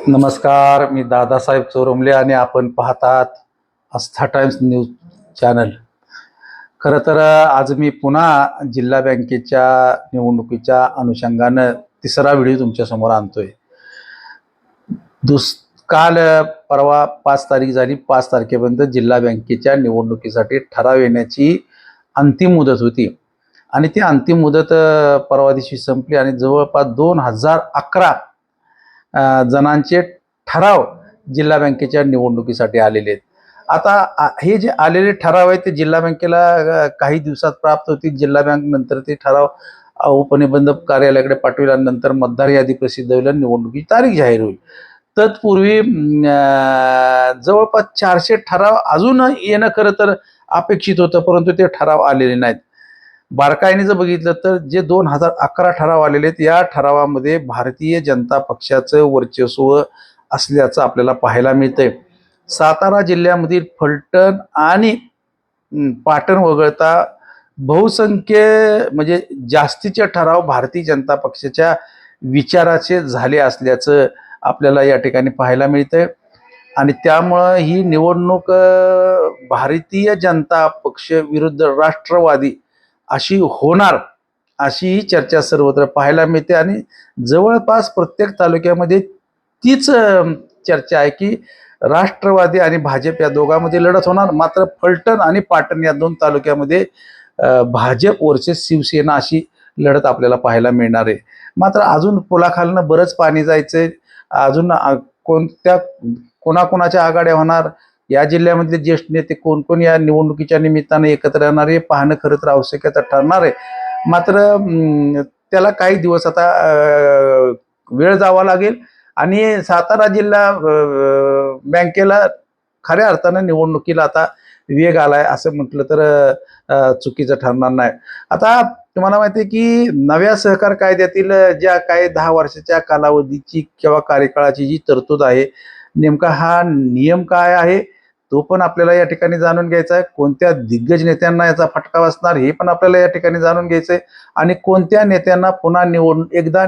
नमस्कार, मी दादासाहेब चोरमले आणि आपण पाहतात आस्था टाइम्स न्यूज चॅनल. खरं तर आज मी पुन्हा जिल्हा बँकेच्या निवडणुकीच्या अनुषंगानं तिसरा व्हिडिओ तुमच्यासमोर आणतोय. काल परवा 5 तारीख झाली. 5 तारखेपर्यंत जिल्हा बँकेच्या निवडणुकीसाठी ठराव येण्याची अंतिम मुदत होती आणि ती अंतिम मुदत परवा दिवशी संपली आणि जवळपास 2011 जणांचे ठराव जिल्हा बँकेच्या निवडणुकीसाठी आलेले आहेत. आता हे जे आलेले ठराव आहेत ते जिल्हा बँकेला काही दिवसात प्राप्त होतील. जिल्हा बँक नंतर ते ठराव उपनिबंधक कार्यालयाकडे पाठविल्यानंतर मतदार यादी प्रसिद्ध होईल आणि निवडणुकीची तारीख जाहीर होईल. तत्पूर्वी जवळपास 400 ठराव अजून येणं खरं तर अपेक्षित होतं, परंतु ते ठराव आलेले नाहीत. बारकाईने जर बघितलं तर जे 2011 ठराव आलेले आहेत, या ठरावामध्ये भारतीय जनता पक्षाचं वर्चस्व असल्याचं आपल्याला पाहायला मिळतंय. सातारा जिल्ह्यामधील फलटण आणि पाटण वगळता बहुसंख्य म्हणजे जास्तीचे ठराव भारतीय जनता पक्षाच्या विचाराचे झाले असल्याचं आपल्याला या ठिकाणी पाहायला मिळतंय आणि त्यामुळं ही निवडणूक भारतीय जनता पक्ष विरुद्ध राष्ट्रवादी अशी होणार, अशी चर्चा सर्वत्र पाहायला मिळते आणि जवळपास प्रत्येक तालुक्यामध्ये तीच चर्चा आहे की राष्ट्रवादी आणि भाजप या दोघांमध्ये लढत होणार. मात्र फलटण आणि पाटण या 2 तालुक्यामध्ये भाजप वर्सेस शिवसेना अशी लढत आपल्याला पाहायला मिळणार आहे. मात्र अजून पुलाखालनं बरंच पाणी जायचंय. अजून कोणाकोणाच्या आघाड्या होणार, या जिल्ह्यामधले ज्येष्ठ नेते कोण कोण या निवडणुकीच्या निमित्तानं एकत्र येणार हे पाहणं खरं तर आवश्यकता ठरणार आहे. मात्र त्याला काही दिवस आता वेळ जावा लागेल आणि सातारा जिल्हा बँकेला खऱ्या अर्थानं निवडणुकीला आता वेग आलाय असं म्हटलं तर चुकीचं ठरणार नाही. आता तुम्हाला माहिती आहे की नव्या सहकार कायद्यातील ज्या काही 10 वर्षाच्या कालावधीची किंवा कार्यकाळाची जी तरतूद आहे, नेमका हा नियम काय आहे तो पण आपल्याला या ठिकाणी जाणून घ्यायचा आहे. कोणत्या दिग्गज नेत्यांना याचा फटका बसणार हे पण आपल्याला या ठिकाणी जाणून घ्यायचं आहे आणि कोणत्या नेत्यांना पुन्हा एकदा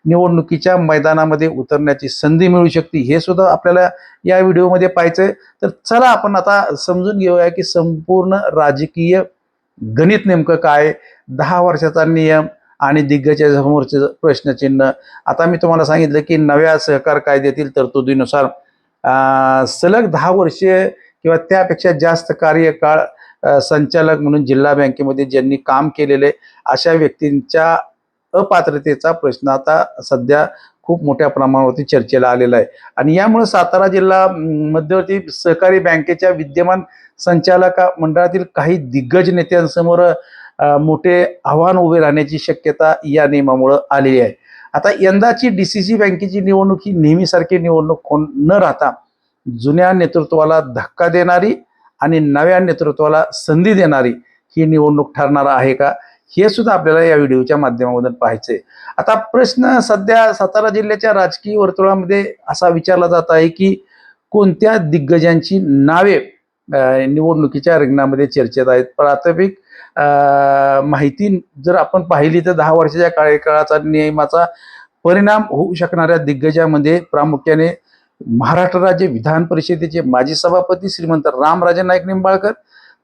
निवडणुकीच्या मैदानामध्ये उतरण्याची संधी मिळू शकते हे सुद्धा आपल्याला या व्हिडिओमध्ये पाहायचंय. तर चला आपण आता समजून घेऊया की संपूर्ण राजकीय गणित नेमकं काय, 10 वर्षाचा नियम आणि दिग्गजाच्या समोरचे प्रश्नचिन्ह. आता मी तुम्हाला सांगितलं की नव्या सहकार कायद्यातील तरतुदीनुसार सलग 10 वर्षे किंवा त्यापेक्षा जास्त कार्यकाळ संचालक म्हणून जिल्हा बँकेमध्ये ज्यांनी काम केलेले अशा व्यक्तींच्या अपात्रतेचा प्रश्न आता सध्या खूप मोठ्या प्रमाणावरती चर्चेला आलेला आहे आणि यामुळे सातारा जिल्हा मध्यवर्ती सहकारी बँकेच्या विद्यमान संचालक मंडळातील काही दिग्गज नेत्यांसमोर मोठे आव्हान उभे राहण्याची शक्यता या नियमामुळे आलेली आहे. आता यंदाची DCC बँकेची निवडणूक ही नेहमीसारखी निवडणूक न राहता जुन्या नेतृत्वाला धक्का देणारी आणि नव्या नेतृत्वाला संधी देणारी ही निवडणूक ठरणार आहे का, हे सुद्धा आपल्याला या व्हिडिओच्या माध्यमामधून पाहायचंय. आता प्रश्न सध्या सातारा जिल्ह्याच्या राजकीय वर्तुळामध्ये असा विचारला जात आहे की कोणत्या दिग्गजांची नावे निवडणुकीच्या रिंगणामध्ये चर्चेत आहेत. प्राथमिक माहिती जर आपण पाहिली तर 10 वर्षाच्या कार्यकाळाचा नियमाचा परिणाम होऊ शकणाऱ्या दिग्गजामध्ये प्रामुख्याने महाराष्ट्र राज्य विधान परिषदेचे माजी सभापती श्रीमंत रामराजे नाईक निंबाळकर,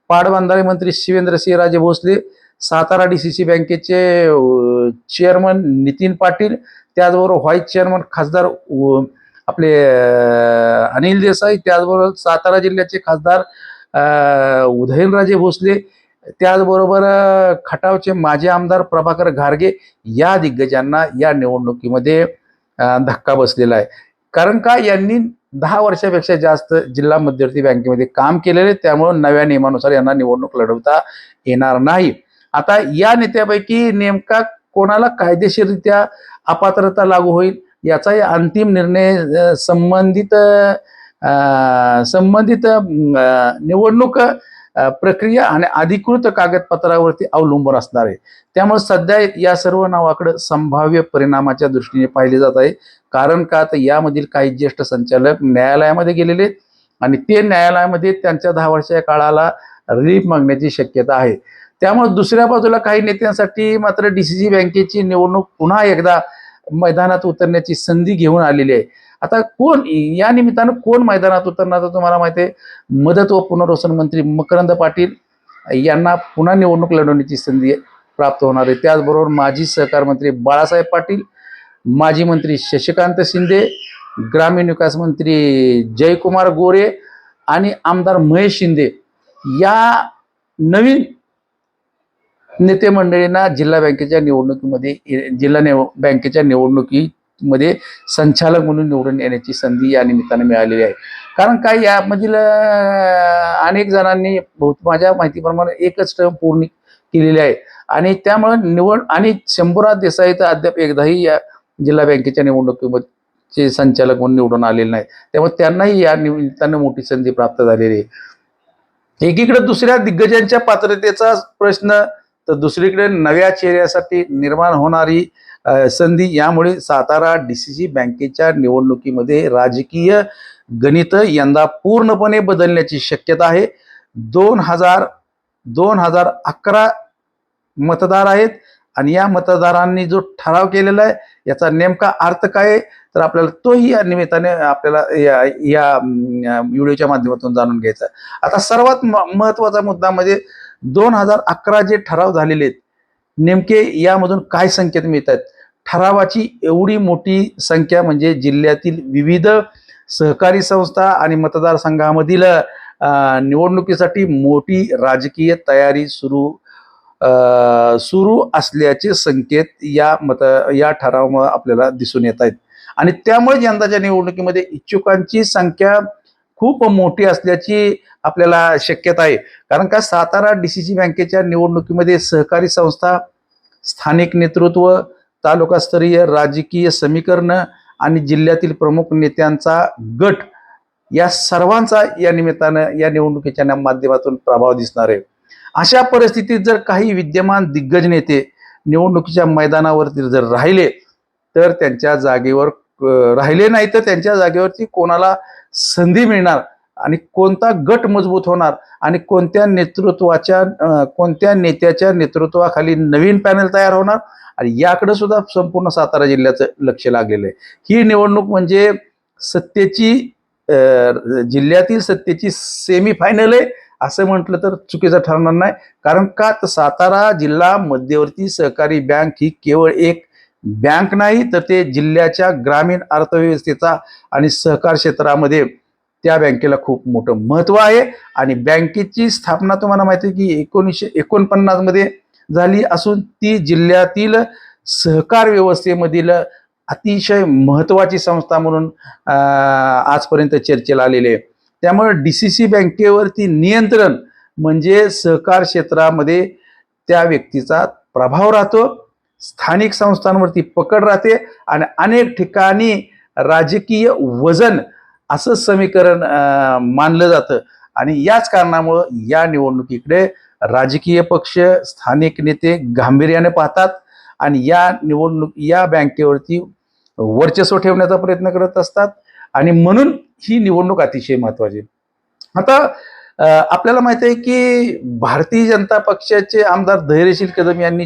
पाटबंधारे मंत्री शिवेंद्रसिंहराजे भोसले, सातारा DCC बँकेचे चेअरमन नितीन पाटील, त्याचबरोबर व्हाईस चेअरमन खासदार आपले अनिल देसाई, त्याचबरोबर सातारा जिल्ह्याचे खासदार उदयनराजे भोसले, त्याचबरोबर खटावचे माजी आमदार प्रभाकर घारगे या दिग्गजांना या निवडणुकीमध्ये धक्का बसलेला आहे. कारण का, यांनी 10 वर्षापेक्षा जास्त जिल्हा मध्यवर्ती बँकेमध्ये काम केलेले, त्यामुळे नव्या नियमानुसार यांना निवडणूक लढवता येणार नाही. आता या नेत्यापैकी नेमका कोणाला कायदेशीररित्या अपात्रता लागू होईल याचाही अंतिम निर्णय संबंधित निवडणूक प्रक्रिया आणि अधिकृत कागदपत्रावरती अवलंबून असणार आहे. त्यामुळे सध्या या सर्व नावाकडे संभाव्य परिणामाच्या दृष्टीने पाहिले जात आहे. कारण का, तर यामधील काही ज्येष्ठ संचालक न्यायालयामध्ये गेलेले आणि ते न्यायालयामध्ये त्यांच्या 10 वर्षाच्या काळाला रिलीफ मागण्याची शक्यता आहे. त्यामुळे दुसऱ्या बाजूला काही नेत्यांसाठी मात्र DCC बँकेची निवडणूक पुन्हा एकदा मैदानात उतरण्याची संधी घेऊन आलेली आहे. आता कोण या निमित्तानं कोण मैदानात उतरणार तर तुम्हाला माहिती आहे, मदत व पुनर्वसन मंत्री मकरंद पाटील यांना पुन्हा निवडणूक लढवण्याची संधी प्राप्त होणार आहे. त्याचबरोबर माजी सहकार मंत्री बाळासाहेब पाटील, माजी मंत्री शशिकांत शिंदे, ग्रामीण विकास मंत्री जयकुमार गोरे आणि आमदार महेश शिंदे या नवीन नेते मंडळींना जिल्हा बँकेच्या निवडणुकीमध्ये संचालक म्हणून निवडून येण्याची संधी या निमित्ताने मिळालेली आहे. कारण काय यामधील अनेक जणांनी माझ्या माहितीप्रमाणे एकच टर्म पूर्ण केलेली आहे आणि त्यामुळे आणि शंभूराज देसाई तर अद्याप एकदाही या जिल्हा बँकेच्या निवडणुकीमध्ये संचालक म्हणून निवडून आलेले नाही. त्यामुळे त्यांनाही या निमित्तानं मोठी संधी प्राप्त झालेली आहे. एकीकडे दुसऱ्या दिग्गजांच्या पात्रतेचा प्रश्न तर दुसरीकडे नव्या चेहऱ्यासाठी निर्माण होणारी संधी. यामुळे सातारा DCC बँकेच्या निवडणुकीमध्ये राजकीय गणित यंदा पूर्णपणे बदलण्याची शक्यता आहे. 2011 मतदार आहेत आणि या मतदारांनी जो ठराव केलेला आहे याचा नेमका अर्थ काय आहे तर आपल्याला तोही या निमित्ताने आपल्याला या व्हिडिओच्या माध्यमातून जाणून घ्यायचा. आता सर्वात महत्वाचा मुद्दा म्हणजे 2011 जे ठराव झालेले आहेत नेमके यामधून काय संकेत मिळतात. ठरावाची एवढी मोठी संख्या म्हणजे जिल्ह्यातील विविध सहकारी संस्था आणि मतदारसंघामधील निवडणुकीसाठी मोठी राजकीय तयारी सुरू असल्याचे संकेत या ठरावामुळे आपल्याला दिसून येत आहेत आणि त्यामुळे यंदाच्या निवडणुकीमध्ये इच्छुकांची संख्या खूप मोठी असल्याची आपल्याला शक्यता आहे. कारण का सातारा DCC बँकेच्या निवडणुकीमध्ये सहकारी संस्था, स्थानिक नेतृत्व, तालुकास्तरीय राजकीय समीकरण आणि जिल्ह्यातील प्रमुख नेत्यांचा गट या सर्वांचा या निमित्तानं या निवडणुकीच्या माध्यमातून प्रभाव दिसणार आहे. अशा परिस्थितीत जर काही विद्यमान दिग्गज नेते निवडणुकीच्या मैदानावरती जर राहिले तर त्यांच्या जागेवर राहिले नाही तर त्यांच्या जागेवरती कोणाला संधी मिळणार आणि कोणता गट मजबूत होणार आणि कोणत्या नेत्याच्या नेतृत्वाखाली नवीन पॅनल तयार होणार आणि याकडे सुद्धा संपूर्ण सातारा जिल्ह्याचं लक्ष लागलेलं आहे. ही निवडणूक म्हणजे जिल्ह्यातील सत्तेची सेमीफायनल आहे असं म्हटलं तर चुकीचं ठरणार नाही. कारण का तर सातारा जिल्हा मध्यवर्ती सहकारी बँक ही केवळ एक बँक नाही तर ते जिल्ह्याच्या ग्रामीण अर्थव्यवस्थेचा आणि सहकार क्षेत्रामध्ये त्या बँकेला खूप मोठं महत्व आहे आणि बँकेची स्थापना तुम्हाला माहिती आहे की 1949 मध्ये झाली असून ती जिल्ह्यातील सहकार व्यवस्थेमधील अतिशय महत्वाची संस्था म्हणून आजपर्यंत चर्चेला आलेली आहे. त्यामुळे DCC बँकेवरती नियंत्रण म्हणजे सहकार क्षेत्रामध्ये त्या व्यक्तीचा प्रभाव राहतो, स्थानिक संस्थांवरती पकड राहते आणि अनेक ठिकाणी राजकीय वजन असं समीकरण मानलं जातं आणि याच कारणामुळं या निवडणुकीकडे राजकीय पक्ष, स्थानिक नेते गांभीर्याने पाहतात आणि या बँकेवरती वर्चस्व ठेवण्याचा प्रयत्न करत असतात आणि म्हणून ही निवडणूक अतिशय महत्वाची. आता आपल्याला माहिती आहे की भारतीय जनता पक्षाचे आमदार धैर्यशील कदम यांनी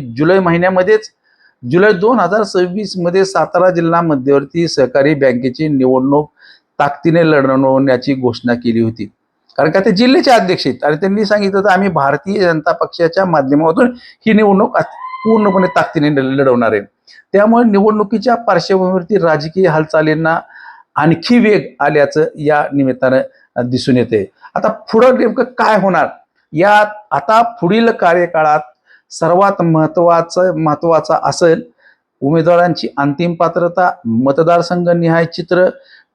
जुलै 2026 मध्ये सातारा जिल्हा मध्यवर्ती सहकारी बँकेची निवडणूक ताकदीने लढवण्याची घोषणा केली होती. कारण का ते जिल्ह्याचे अध्यक्ष आहेत आणि त्यांनी सांगितलं तर आम्ही भारतीय जनता पक्षाच्या माध्यमातून ही निवडणूक पूर्णपणे ताकदीने लढवणार आहे. त्यामुळे निवडणुकीच्या पार्श्वभूमीवरती राजकीय हालचालींना आणखी वेग आल्याचं या निमित्तानं दिसून येते. आता पुढं नेमकं काय होणार आता पुढील कार्यकाळात सर्वात महत्वाचा असेल उमेदवारांची अंतिम पात्रता, मतदारसंघ निहाय चित्र,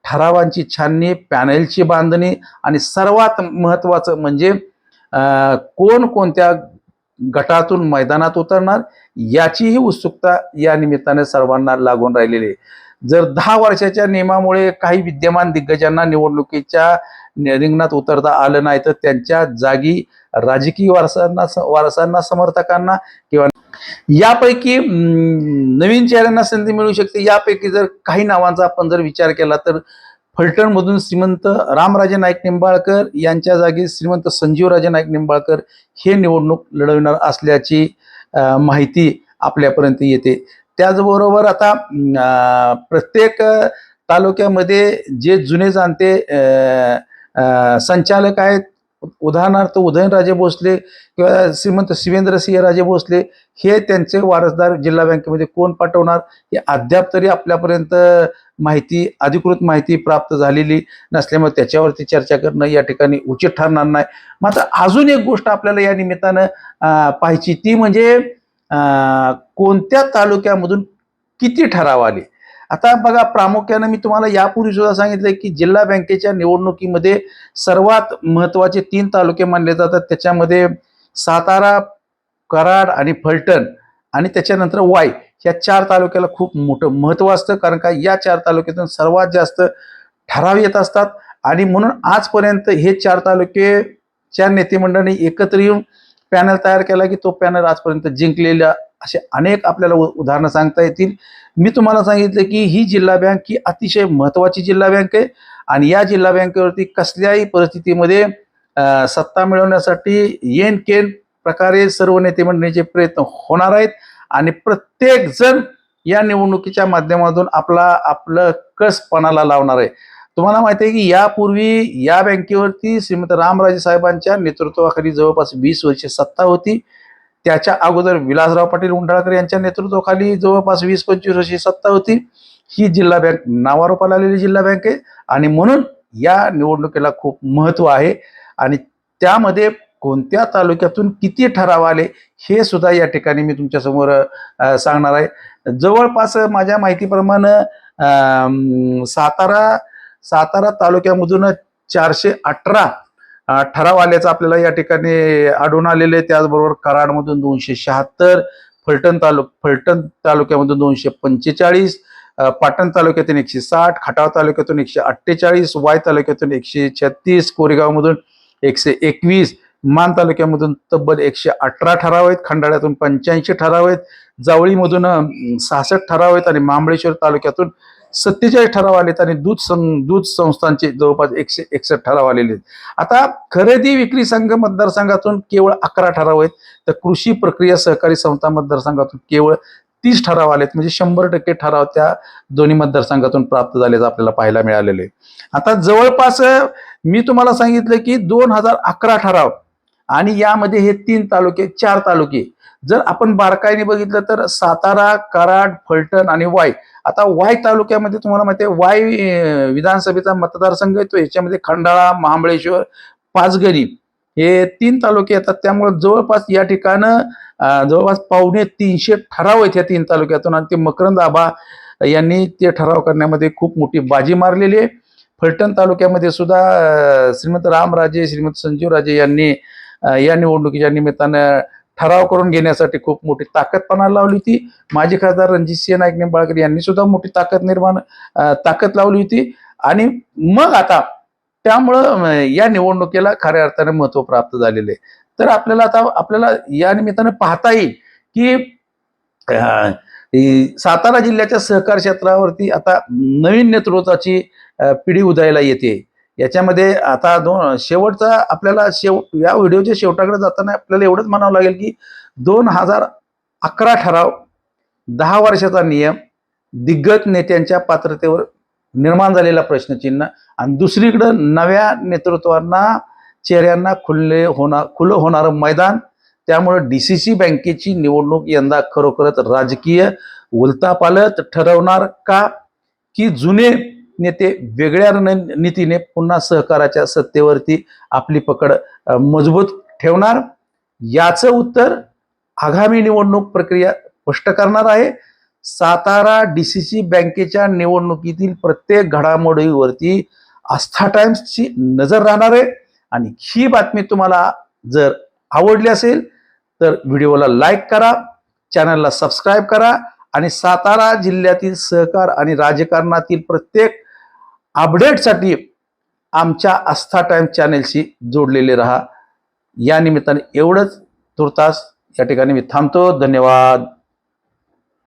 ठरावांची छाननी, पॅनेलची बांधणी आणि सर्वात महत्वाचं म्हणजे कोण कोणत्या गटातून मैदानात उतरणार याचीही उत्सुकता या निमित्ताने सर्वांना लागून राहिलेली आहे. जर 10 वर्षाच्या नियमामुळे काही विद्यमान दिग्गजांना निवडणुकीच्या रिंगणात उतरता आलं नाही तर त्यांच्या जागी राजकीय वारसांना, समर्थकांना किंवा यापैकी नवीन चेहऱ्यांना संधी मिळू शकते. यापैकी जर काही नावांचा आपण जर विचार केला तर फलटणमधून श्रीमंत रामराजे नाईक निंबाळकर यांच्या जागी श्रीमंत संजीवराजे नाईक निंबाळकर हे निवडणूक लढवणार असल्याची माहिती आपल्यापर्यंत येते. त्याचबरोबर आता प्रत्येक तालुक्यामध्ये जे जुने जाणते संचालक आहेत, उदाहरणार्थ उदयनराजे भोसले किंवा श्रीमंत शिवेंद्रसिंह राजे भोसले, हे त्यांचे वारसदार जिल्हा बँकेमध्ये कोण पाठवणार हे अद्याप तरी आपल्यापर्यंत अधिकृत माहिती प्राप्त झालेली नसल्यामुळे त्याच्यावरती चर्चा करणं या ठिकाणी उचित ठरणार नाही. मात्र अजून एक गोष्ट आपल्याला या निमित्तानं पाहायची, ती म्हणजे कोणत्या तालुक्यामधून किती ठराव आले. आता बघा, प्रामुख्यानं मी तुम्हाला यापूर्वी सुद्धा सांगितलंय की जिल्हा बँकेच्या निवडणुकीमध्ये सर्वात महत्वाचे 3 तालुके मानले जातात. त्याच्यामध्ये सातारा, कराड आणि फलटण आणि त्याच्यानंतर वाई, ह्या 4 तालुक्याला खूप मोठं महत्व असतं. कारण का या 4 तालुक्यातून सर्वात जास्त ठराव येत असतात आणि म्हणून आजपर्यंत हे 4 तालुकेच्या नेतेमंडळाने एकत्र येऊन पॅनल तयार केला की तो पॅनल आजपर्यंत जिंकलेल्या असे अनेक आपल्याला उदाहरणं सांगता येतील. मी तुम्हाला सांगितलं की ही जिल्हा बँक ही अतिशय महत्वाची जिल्हा बँक आहे आणि या जिल्हा बँकेवरती कसल्याही परिस्थितीमध्ये सत्ता मिळवण्यासाठी येन केन प्रकारे सर्व नेते मंडळीचे प्रयत्न होणार आहेत आणि प्रत्येक जण या निवडणुकीच्या माध्यमातून आपलं कस पणाला लावणार आहे. तुम्हाला माहिती आहे की यापूर्वी या बँकेवरती श्रीमंत रामराजे साहेबांच्या नेतृत्वाखाली जवळपास 20 वर्षे सत्ता होती. त्याच्या अगोदर विलासराव पाटील उंडाळकर यांच्या नेतृत्वाखाली जवळपास 20-25 वर्षी सत्ता होती. ही जिल्हा बँक नावारूपाला आलेली जिल्हा बँक आहे आणि म्हणून या निवडणुकीला खूप महत्व आहे आणि त्यामध्ये कोणत्या तालुक्यातून किती ठराव आले हे सुद्धा या ठिकाणी मी तुमच्यासमोर सांगणार आहे. जवळपास माझ्या माहितीप्रमाणे सातारा तालुक्यामधून 418 ठराव आल्याचं आपल्याला या ठिकाणी आढळून आलेले आहे. त्याचबरोबर कराडमधून 276, फलटण तालुक्यामधून 245, पाटण तालुक्यातून 160, खटाव तालुक्यातून 148, वाई तालुक्यातून 136, कोरेगावमधून 121, मान तालुक्यामधून तब्बल 118 ठराव आहेत, खंडाळ्यातून 85 ठराव आहेत, जावळीमधून 66 ठराव आहेत आणि महाबळेश्वर तालुक्यातून 47 ठराव आलेत आणि दूध संस्थांचे जवळपास 161 ठराव आलेले आहेत. आता खरेदी विक्री संघ मतदारसंघातून केवळ 11 ठराव आहेत, तर कृषी प्रक्रिया सहकारी संस्था मतदारसंघातून केवळ 30 ठराव आलेत. म्हणजे 100% ठराव त्या दोन्ही मतदारसंघातून प्राप्त झाल्याचं आपल्याला पाहायला मिळालेले. आता जवळपास मी तुम्हाला सांगितलं की 2011 ठराव आणि यामध्ये हे 4 तालुके जर आपण बारकाईने बघितलं तर सातारा, कराड, फलटण आणि वाई. आता वाई तालुक्यामध्ये तुम्हाला माहिती आहे वाई विधानसभेचा मतदारसंघ येतो. याच्यामध्ये खंडाळा, महाबळेश्वर, पाचगणी हे 3 तालुके येतात. त्यामुळे जवळपास या ठिकाणं जवळपास 250 ठराव आहेत या 3 तालुक्यातून आणि ते मकरंद आबा यांनी ते ठराव करण्यामध्ये खूप मोठी बाजी मारलेली आहे. फलटण तालुक्यामध्ये सुद्धा श्रीमंत रामराजे, श्रीमंत संजीवराजे यांनी या निवडणुकीच्या निमित्तानं ठराव करून घेण्यासाठी खूप मोठी ताकद पणाला लावली होती. माजी खासदार रणजितसिंह नाईक निंबाळकर यांनी सुद्धा मोठी ताकद लावली होती आणि मग आता त्यामुळं या निवडणुकीला खऱ्या अर्थाने महत्व प्राप्त झालेले. तर आपल्याला या निमित्तानं पाहता येईल की सातारा जिल्ह्याच्या सहकार क्षेत्रावरती आता नवीन नेतृत्वाची पिढी उदयाला येते. याच्यामध्ये आता शेवटचा आपल्याला या व्हिडिओच्या शेवटाकडे जाताना आपल्याला एवढंच म्हणावं लागेल की 2011 ठराव, 10 वर्षाचा नियम, दिग्गज नेत्यांच्या पात्रतेवर निर्माण झालेला प्रश्नचिन्ह आणि दुसरीकडं नव्या नेतृत्वांना चेहऱ्यांना खुलं होणारं मैदान. त्यामुळे DCC बँकेची निवडणूक यंदा खरोखरच राजकीय उलथापालथ ठरवणार का, की जुने नेते वेगळ्या रणनीतीने पुन्हा सहकाराच्या सत्तेवरती आपली पकड मजबूत ठेवणार, याचं उत्तर आगामी निवडणूक प्रक्रिया स्पष्ट करणार आहे. सातारा DCC बँकेच्या निवडणुकीतील प्रत्येक घडामोडीवरती आस्था टाइम्सची नजर राहणार आहे आणि ही बातमी तुम्हाला जर आवडली असेल तर व्हिडिओला लाईक करा, चॅनलला सबस्क्राईब करा आणि सातारा जिल्ह्यातील सहकार आणि राजकारणातील प्रत्येक अपडेटसाठी आमच्या आस्था टाइम्स चॅनलशी जोडलेले राहा. या निमित्ताने एवढंच तुर्तास या ठिकाणी मी थांबतो. धन्यवाद.